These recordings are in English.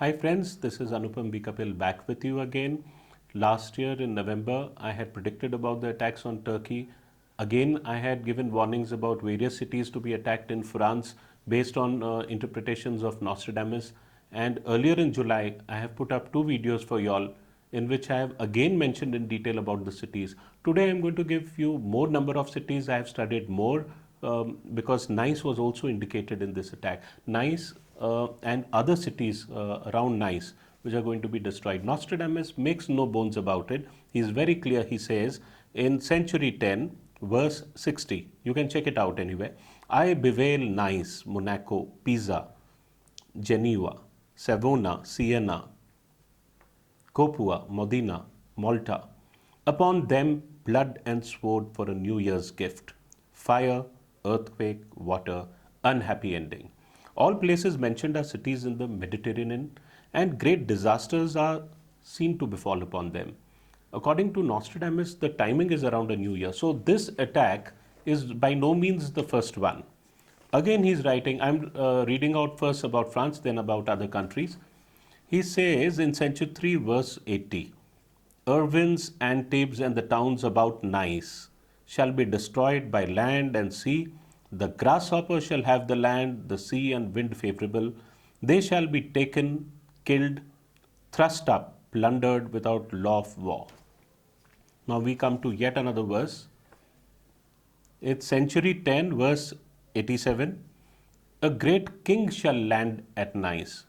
Hi friends, this is Anupam V Kapil back with you again. Last year in November, I had predicted about the attacks on Turkey. Again, I had given warnings about various cities to be attacked in France based on interpretations of Nostradamus. And earlier in July, I have put up two videos for y'all in which I have again mentioned in detail about the cities. Today, I'm going to give you more number of cities. I have studied more because Nice was also indicated in this attack. Nice and other cities around Nice which are going to be destroyed. Nostradamus makes no bones about it. He's very clear. He says in century 10, verse 60, you can check it out anyway. I bewail Nice, Monaco, Pisa, Geneva, Savona, Siena, Capua, Modena, Malta. Upon them blood and sword for a New Year's gift. Fire, earthquake, water, unhappy ending. All places mentioned are cities in the Mediterranean, and great disasters are seen to befall upon them. According to Nostradamus, the timing is around a new year. So this attack is by no means the first one. Again, he's writing, I'm reading out first about France, then about other countries. He says in century 3, verse 80, Irvines, Antibes, and the towns about Nice shall be destroyed by land and sea. The grasshopper shall have the land, the sea, and wind favorable. They shall be taken, killed, thrust up, plundered without law of war. Now we come to yet another verse. It's century 10, verse 87. A great king shall land at Nice.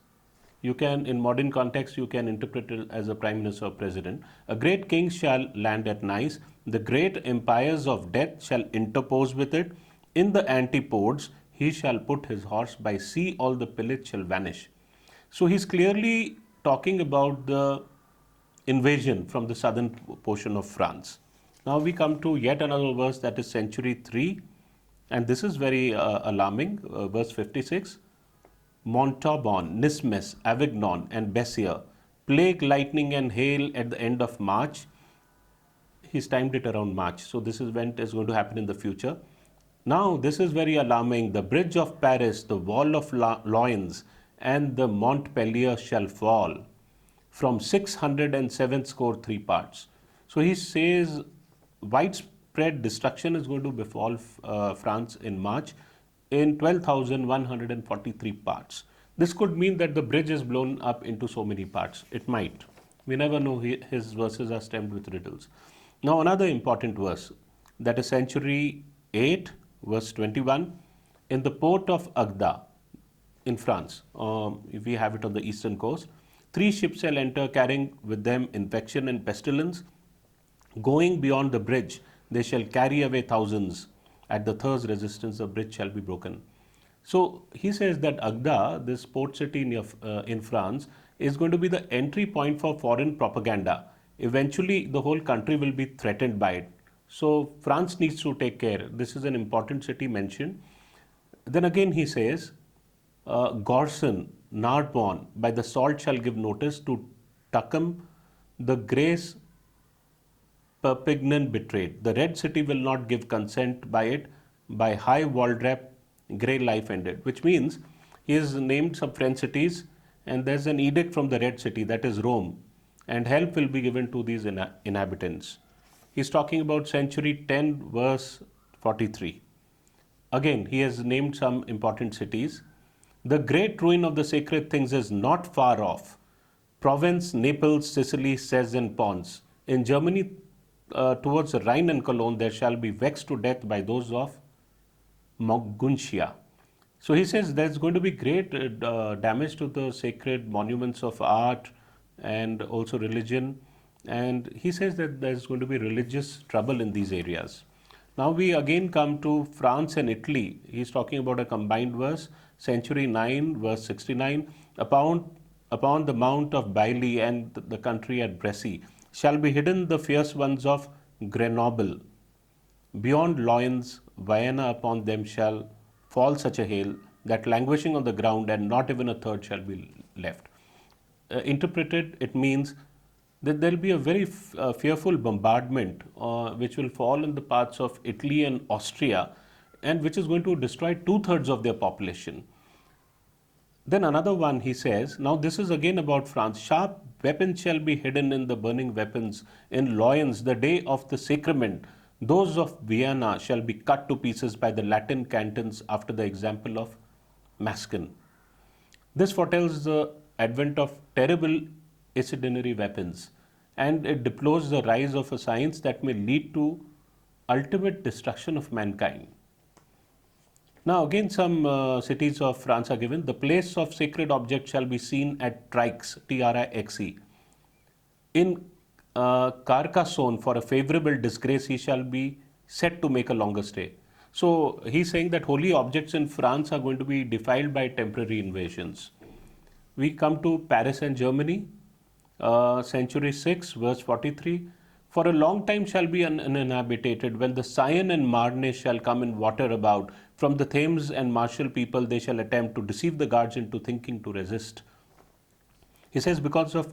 You can, in modern context, you can interpret it as a prime minister or president. A great king shall land at Nice. The great empires of death shall interpose with it. In the antipodes, he shall put his horse. By sea, all the pillage shall vanish. So he's clearly talking about the invasion from the southern portion of France. Now we come to yet another verse, that is century 3, and this is very alarming, verse 56. Montauban, Nismes, Avignon, and Bessier, plague, lightning, and hail at the end of March. He's timed it around March, so this is when it is going to happen in the future. Now, this is very alarming. The bridge of Paris, the wall of Loins, and the Montpellier shall fall from 607 score 3 parts. So he says widespread destruction is going to befall France in March in 12,143 parts. This could mean that the bridge is blown up into so many parts. It might. We never know. His verses are stemmed with riddles. Now another important verse, that is century 8, verse 21. In the port of Agda in France, we have it on the eastern coast, 3 ships shall enter carrying with them infection and pestilence. Going beyond the bridge, they shall carry away thousands. At the third resistance, the bridge shall be broken. So he says that Agda, this port city in France, is going to be the entry point for foreign propaganda. Eventually, the whole country will be threatened by it. So France needs to take care. This is an important city mentioned. Then again he says, Gorson, Narbonne, by the salt shall give notice to Tucum, the grace Perpignan betrayed. The Red City will not give consent by it. By high Waldrep, grey life ended. Which means he has named some French cities, and there's an edict from the Red City, that is Rome, and help will be given to these inhabitants. He's talking about century 10, verse 43. Again, he has named some important cities. The great ruin of the sacred things is not far off. Provence, Naples, Sicily, Cez, and Pons. In Germany, towards the Rhine and Cologne, there shall be vexed to death by those of Moguntia. So he says there's going to be great damage to the sacred monuments of art and also religion. And he says that there's going to be religious trouble in these areas. Now we again come to France and Italy. He's talking about a combined verse, century 9, verse 69. Upon the mount of Bailey and the country at Bressy shall be hidden the fierce ones of Grenoble. Beyond Loins, Vienna, upon them shall fall such a hail that languishing on the ground and not even a third shall be left. Interpreted, it means that there will be a very fearful bombardment which will fall in the parts of Italy and Austria, and which is going to destroy 2/3 of their population. Then another one he says, now this is again about France. Sharp weapons shall be hidden in the burning weapons in Loyens the day of the sacrament. Those of Vienna shall be cut to pieces by the Latin cantons after the example of Maskin. This foretells the advent of terrible incendiary weapons, and it deplores the rise of a science that may lead to ultimate destruction of mankind. Now, again, some cities of France are given. The place of sacred object shall be seen at Trix, Trixe. In Carcassonne, for a favorable disgrace, he shall be set to make a longer stay. So, he's saying that holy objects in France are going to be defiled by temporary invasions. We come to Paris and Germany, century 6, verse 43. For a long time shall be uninhabited, when the Seine and Marne shall come in water about. From the Thames and martial people they shall attempt to deceive the guards into thinking to resist. He says, because of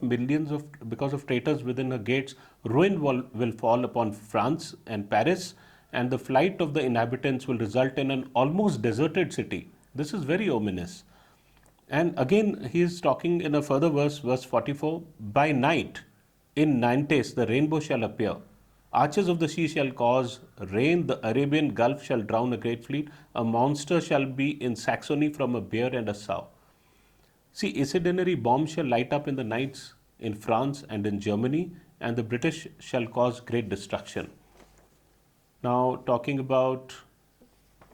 traitors within her gates, ruin will fall upon France and Paris, and the flight of the inhabitants will result in an almost deserted city. This is very ominous. And again, he is talking in a further verse, verse 44, by night in Nantes the rainbow shall appear. Arches of the sea shall cause rain, the Arabian Gulf shall drown a great fleet, a monster shall be in Saxony from a bear and a sow. See, incendiary bombs shall light up in the nights in France and in Germany, and the British shall cause great destruction. Now, talking about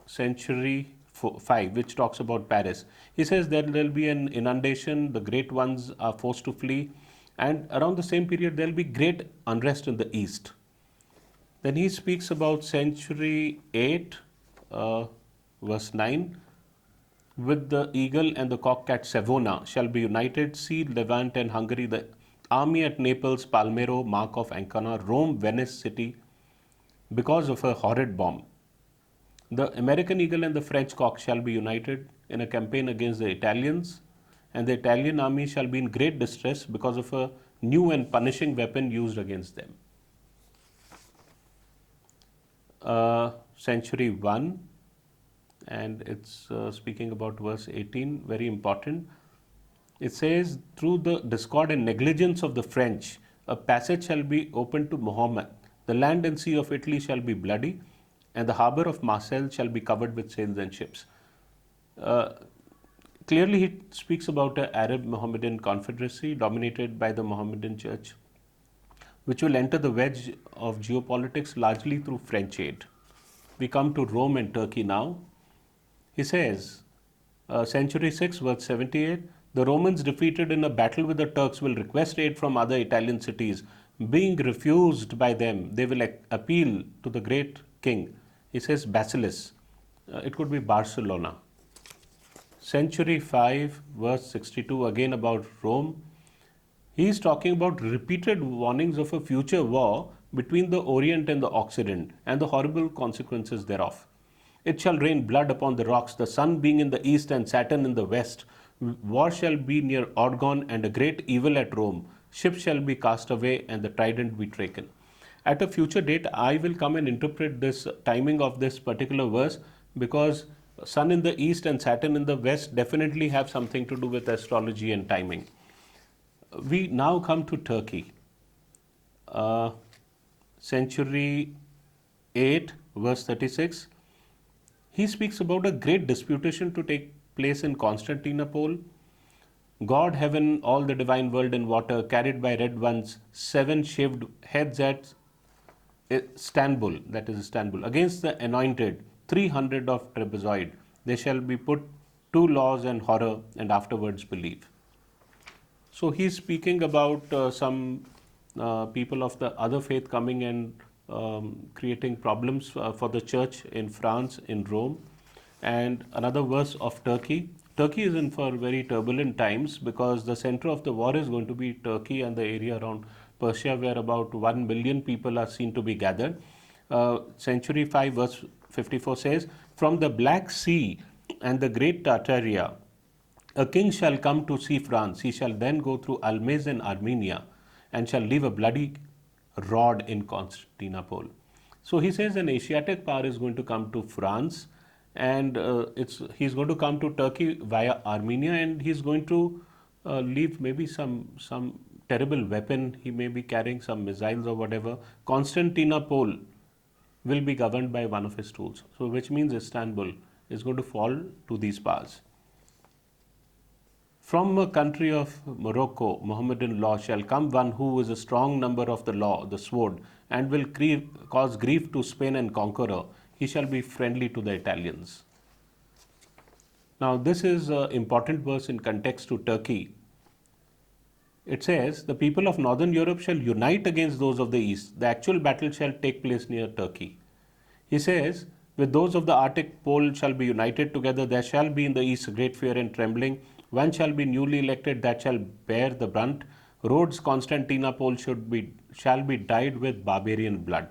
century 5, which talks about Paris. He says there will be an inundation, the great ones are forced to flee, and around the same period there will be great unrest in the east. Then he speaks about century 8, verse 9, with the eagle and the cock at Savona shall be united, see Levant and Hungary, the army at Naples, Palmero, mark of Ancona, Rome, Venice city, because of a horrid bomb. The American eagle and the French cock shall be united in a campaign against the Italians, and the Italian army shall be in great distress because of a new and punishing weapon used against them. Century 1, and it's speaking about verse 18, very important. It says, through the discord and negligence of the French, a passage shall be opened to Mohammed. The land and sea of Italy shall be bloody, and the harbour of Marseille shall be covered with sails and ships. Clearly, he speaks about an Arab Mohammedan confederacy dominated by the Mohammedan Church, which will enter the wedge of geopolitics largely through French aid. We come to Rome and Turkey now. He says, century 6, verse 78, the Romans defeated in a battle with the Turks will request aid from other Italian cities. Being refused by them, they will appeal to the great king. He says Basilis. It could be Barcelona. Century 5, verse 62, again about Rome. He is talking about repeated warnings of a future war between the Orient and the Occident and the horrible consequences thereof. It shall rain blood upon the rocks, the sun being in the east and Saturn in the west. War shall be near Orgon and a great evil at Rome. Ships shall be cast away and the trident be taken. At a future date, I will come and interpret this timing of this particular verse, because sun in the east and Saturn in the west definitely have something to do with astrology and timing. We now come to Turkey. Century 8, verse 36. He speaks about a great disputation to take place in Constantinople. God, heaven, all the divine world in water, carried by red ones, 7 shaved heads at Istanbul, that is Istanbul, against the anointed, 300 of trapezoid. They shall be put to laws and horror, and afterwards believe. So he's speaking about some people of the other faith coming and creating problems for the church in France, in Rome. And another verse of Turkey. Turkey is in for very turbulent times, because the center of the war is going to be Turkey and the area around Persia, where about 1 million people are seen to be gathered. Century 5, verse 54 says, from the Black Sea and the great Tartaria, a king shall come to see France. He shall then go through Almays and Armenia, and shall leave a bloody rod in Constantinople. So he says an Asiatic power is going to come to France, and he's going to come to Turkey via Armenia, and he's going to leave maybe some terrible weapon. He may be carrying some missiles or whatever. Constantinople will be governed by one of his tools. So, which means Istanbul is going to fall to these powers. From a country of Morocco, Mohammedan law shall come one who is a strong number of the law, the sword, and will cause grief to Spain and conqueror. He shall be friendly to the Italians. Now, this is an important verse in context to Turkey. It says, the people of northern Europe shall unite against those of the east. The actual battle shall take place near Turkey. He says, with those of the Arctic pole shall be united together, there shall be in the east great fear and trembling. One shall be newly elected that shall bear the brunt. Rhodes, Constantinople shall be dyed with barbarian blood.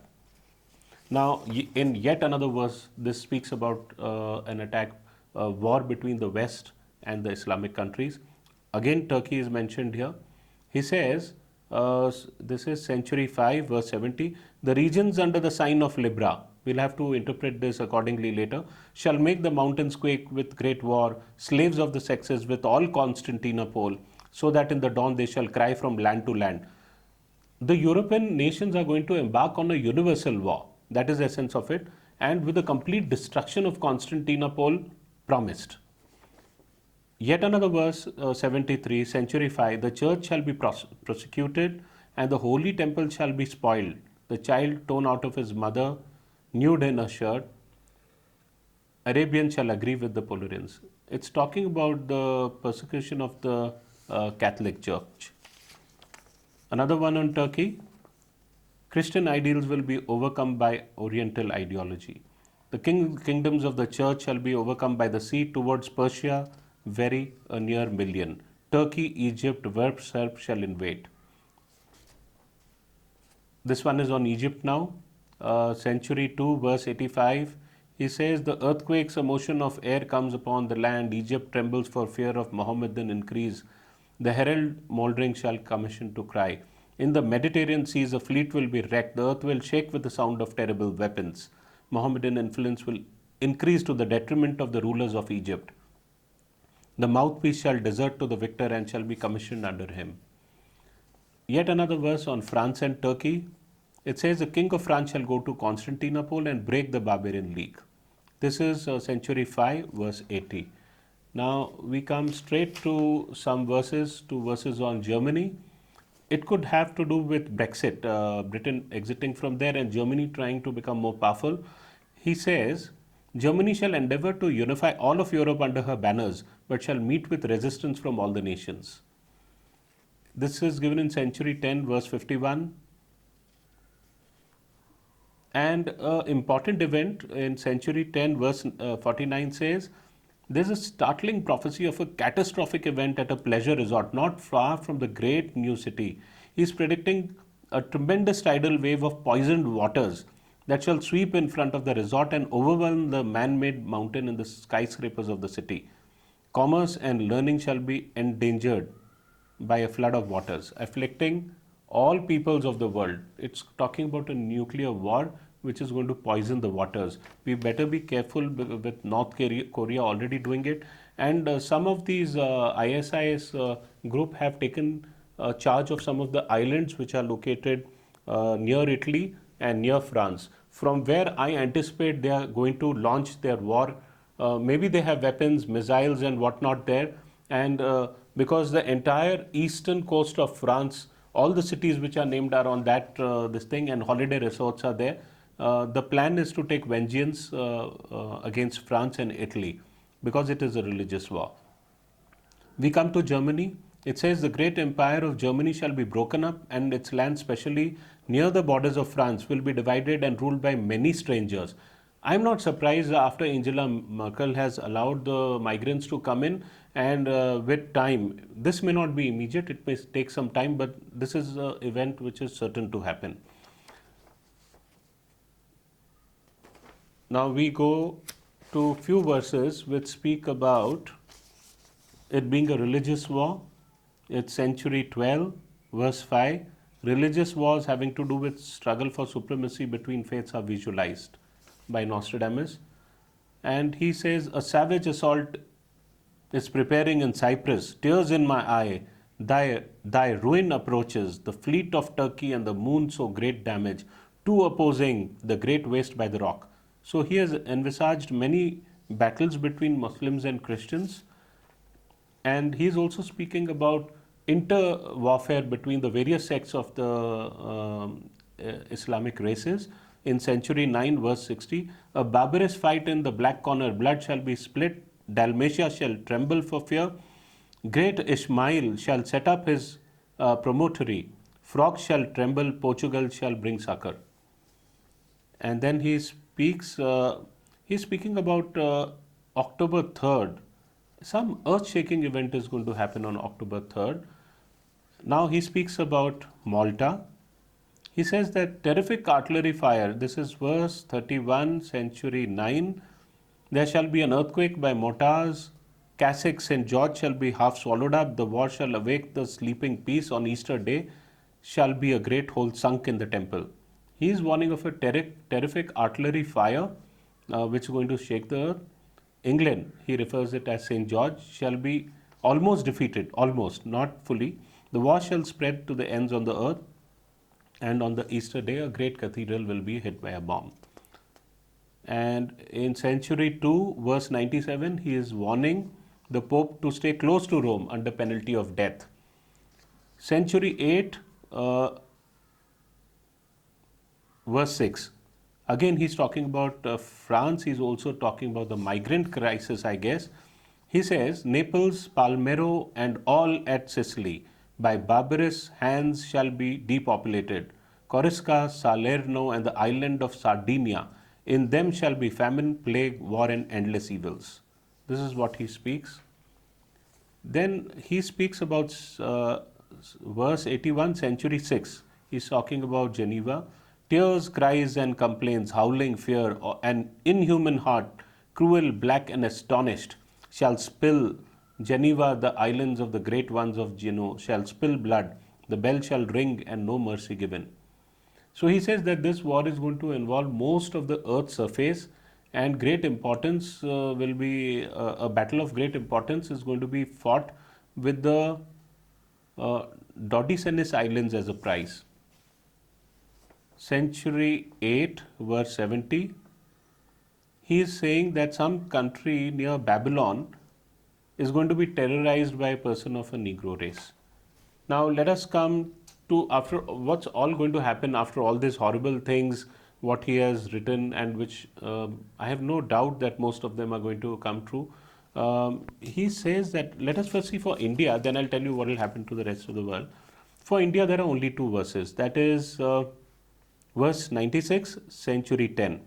Now, in yet another verse, this speaks about an attack, war between the West and the Islamic countries. Again, Turkey is mentioned here. He says, this is century 5, verse 70, the regions under the sign of Libra, we'll have to interpret this accordingly later, shall make the mountains quake with great war, slaves of the sexes with all Constantinople, so that in the dawn they shall cry from land to land. The European nations are going to embark on a universal war. That is the essence of it. And with the complete destruction of Constantinople promised. Yet another verse, 73, century 5, the church shall be prosecuted and the holy temple shall be spoiled. The child torn out of his mother, nude in a shirt. Arabians shall agree with the Polarians. It's talking about the persecution of the Catholic Church. Another one on Turkey. Christian ideals will be overcome by Oriental ideology. The kingdoms of the church shall be overcome by the sea towards Persia, very a near million. Turkey, Egypt, Serb shall invade. This one is on Egypt now. Century 2, verse 85. He says, the earthquakes, a motion of air comes upon the land. Egypt trembles for fear of Mohammedan increase. The herald mouldering shall commission to cry. In the Mediterranean seas, a fleet will be wrecked. The earth will shake with the sound of terrible weapons. Mohammedan influence will increase to the detriment of the rulers of Egypt. The mouthpiece shall desert to the victor and shall be commissioned under him. Yet another verse on France and Turkey. It says, the king of France shall go to Constantinople and break the barbarian league. This is century 5, verse 80. Now we come straight to some verses, two verses on Germany. It could have to do with Brexit, Britain exiting from there and Germany trying to become more powerful. He says, Germany shall endeavor to unify all of Europe under her banners, but shall meet with resistance from all the nations. This is given in century 10, verse 51. And an important event in century 10, verse 49 says, there's a startling prophecy of a catastrophic event at a pleasure resort not far from the great new city. He's predicting a tremendous tidal wave of poisoned waters that shall sweep in front of the resort and overwhelm the man-made mountain and the skyscrapers of the city. Commerce and learning shall be endangered by a flood of waters, afflicting all peoples of the world. It's talking about a nuclear war which is going to poison the waters. We better be careful with North Korea already doing it. And some of these ISIS group have taken charge of some of the islands which are located near Italy and near France, from where I anticipate they are going to launch their war. Maybe they have weapons, missiles and whatnot there. And because the entire eastern coast of France, all the cities which are named are on that this thing, and holiday resorts are there. The plan is to take vengeance against France and Italy because it is a religious war. We come to Germany. It says the great empire of Germany shall be broken up and its land, specially near the borders of France, will be divided and ruled by many strangers. I'm not surprised after Angela Merkel has allowed the migrants to come in, and with time, this may not be immediate, it may take some time, but this is an event which is certain to happen. Now we go to few verses which speak about it being a religious war. It's century 12, verse 5. Religious wars having to do with struggle for supremacy between faiths are visualized by Nostradamus. And he says, a savage assault is preparing in Cyprus, tears in my eye, thy ruin approaches, the fleet of Turkey and the moon so great damage, two opposing the great waste by the rock. So he has envisaged many battles between Muslims and Christians, and he is also speaking about inter warfare between the various sects of the Islamic races. In century 9, verse 60, a barbarous fight in the black corner, blood shall be split, Dalmatia shall tremble for fear, great Ishmael shall set up his promontory, frogs shall tremble, Portugal shall bring succor. And then he's speaking about October 3rd. Some earth-shaking event is going to happen on October 3rd. Now he speaks about Malta. He says that terrific artillery fire, this is verse 31, century 9, there shall be an earthquake by mortars, Cassock St. George shall be half swallowed up, the war shall awake the sleeping peace on Easter day, shall be a great hole sunk in the temple. He is warning of a terrific artillery fire which is going to shake the earth. England, he refers it as St. George, shall be almost defeated, almost, not fully. The war shall spread to the ends on the earth, and on the Easter day, a great cathedral will be hit by a bomb. And in century 2, verse 97, he is warning the Pope to stay close to Rome under penalty of death. Century 8, verse 6. Again, he's talking about France. He's also talking about the migrant crisis, I guess. He says, Naples, Palmero, and all at Sicily, by barbarous hands shall be depopulated. Corsica, Salerno, and the island of Sardinia, in them shall be famine, plague, war, and endless evils. This is what he speaks. Then he speaks about verse 81, century 6. He's talking about Geneva. Tears, cries, and complaints, howling fear, an inhuman heart, cruel, black, and astonished, shall spill. Geneva, the islands of the great ones of Genoa, shall spill blood. The bell shall ring, and no mercy given. So he says that this war is going to involve most of the earth's surface, and great importance will be a battle of great importance is going to be fought with the Dodecanese Islands as a prize. Century 8, verse 70, he is saying that some country near Babylon is going to be terrorized by a person of a Negro race. Now let us come to after what's all going to happen after all these horrible things, what he has written, and which I have no doubt that most of them are going to come true. He says that let us first see for India, then I'll tell you what will happen to the rest of the world. For India, there are only two verses. That is verse 96, century 10.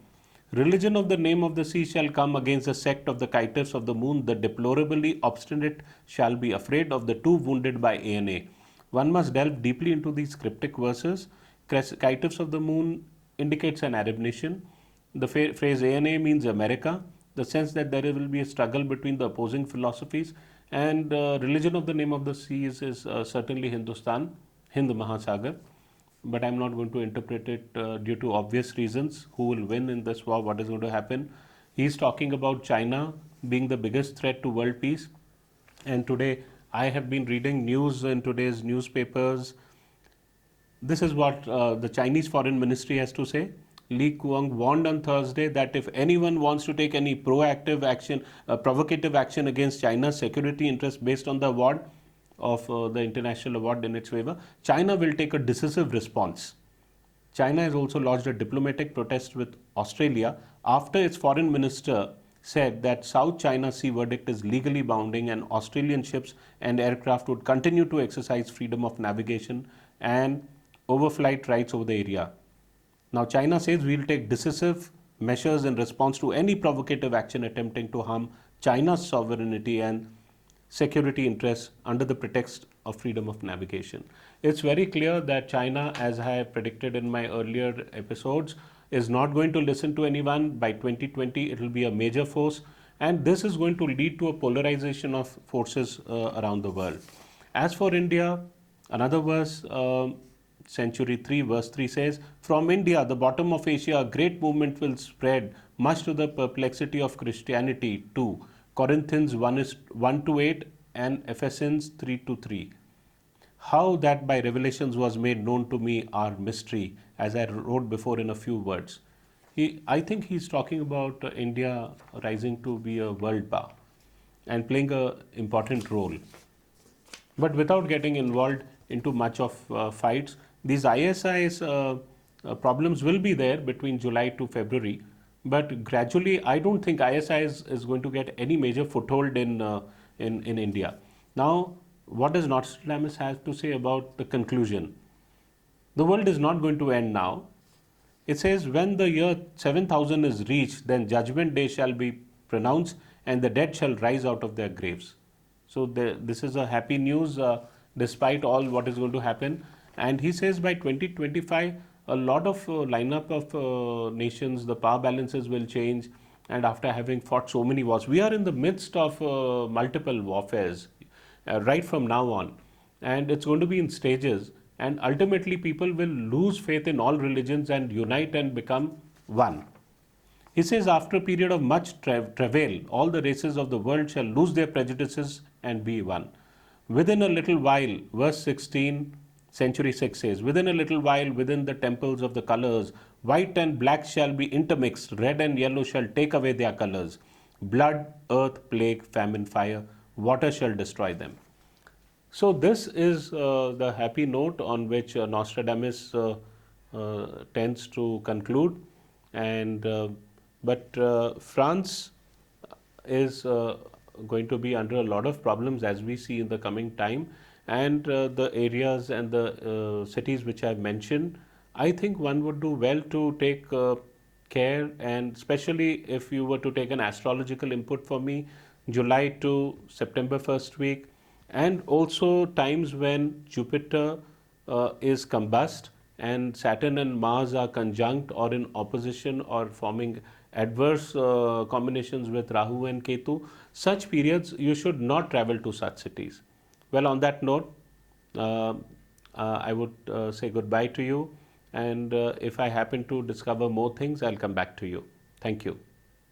Religion of the name of the sea shall come against the sect of the kiters of the moon. The deplorably obstinate shall be afraid of the two wounded by ANA. One must delve deeply into these cryptic verses. Kiters of the moon indicates an Arab nation. The phrase ANA means America, the sense that there will be a struggle between the opposing philosophies. And religion of the name of the sea is certainly Hindustan, Hind Mahasagar. But I'm not going to interpret it due to obvious reasons. Who will win in this war? What is going to happen? He's talking about China being the biggest threat to world peace. And today, I have been reading news in today's newspapers. This is what the Chinese Foreign Ministry has to say. Li Kuang warned on Thursday that if anyone wants to take any proactive action, provocative action against China's security interests based on the award of the international award in its favor, China will take a decisive response. China has also lodged a diplomatic protest with Australia after its foreign minister said that South China Sea verdict is legally binding and Australian ships and aircraft would continue to exercise freedom of navigation and overflight rights over the area. Now China says we will take decisive measures in response to any provocative action attempting to harm China's sovereignty and security interests under the pretext of freedom of navigation. It's very clear that China, as I have predicted in my earlier episodes, is not going to listen to anyone. By 2020, it will be a major force, and this is going to lead to a polarization of forces around the world. As for India, another verse, century 3, verse 3 says, from India, the bottom of Asia, a great movement will spread, much to the perplexity of Christianity too. Corinthians 1 to 8 and Ephesians 3 to 3. How that by revelations was made known to me are mystery, as I wrote before in a few words. I think he's talking about India rising to be a world power and playing a important role. But without getting involved into much of fights, these ISI's problems will be there between July to February. But gradually, I don't think ISI is going to get any major foothold in India. Now, what does Nostradamus have to say about the conclusion? The world is not going to end now. It says, when the year 7000 is reached, then judgment day shall be pronounced, and the dead shall rise out of their graves. So this is a happy news despite all what is going to happen. And he says by 2025, a lot of lineup of nations, the power balances will change. And after having fought so many wars, we are in the midst of multiple warfares right from now on. And it's going to be in stages. And ultimately, people will lose faith in all religions and unite and become one. He says, after a period of much travail, all the races of the world shall lose their prejudices and be one. Within a little while, verse 16, century 6 says, within a little while, within the temples of the colors, white and black shall be intermixed, red and yellow shall take away their colors. Blood, earth, plague, famine, fire, water shall destroy them. So this is the happy note on which Nostradamus tends to conclude. And but France is going to be under a lot of problems, as we see in the coming time, and the areas and the cities which I've mentioned, I think one would do well to take care, and especially if you were to take an astrological input for me, July to September first week, and also times when Jupiter is combust and Saturn and Mars are conjunct or in opposition or forming adverse combinations with Rahu and Ketu. Such periods you should not travel to such cities. Well, on that note, I would say goodbye to you, and if I happen to discover more things, I'll come back to you. Thank you.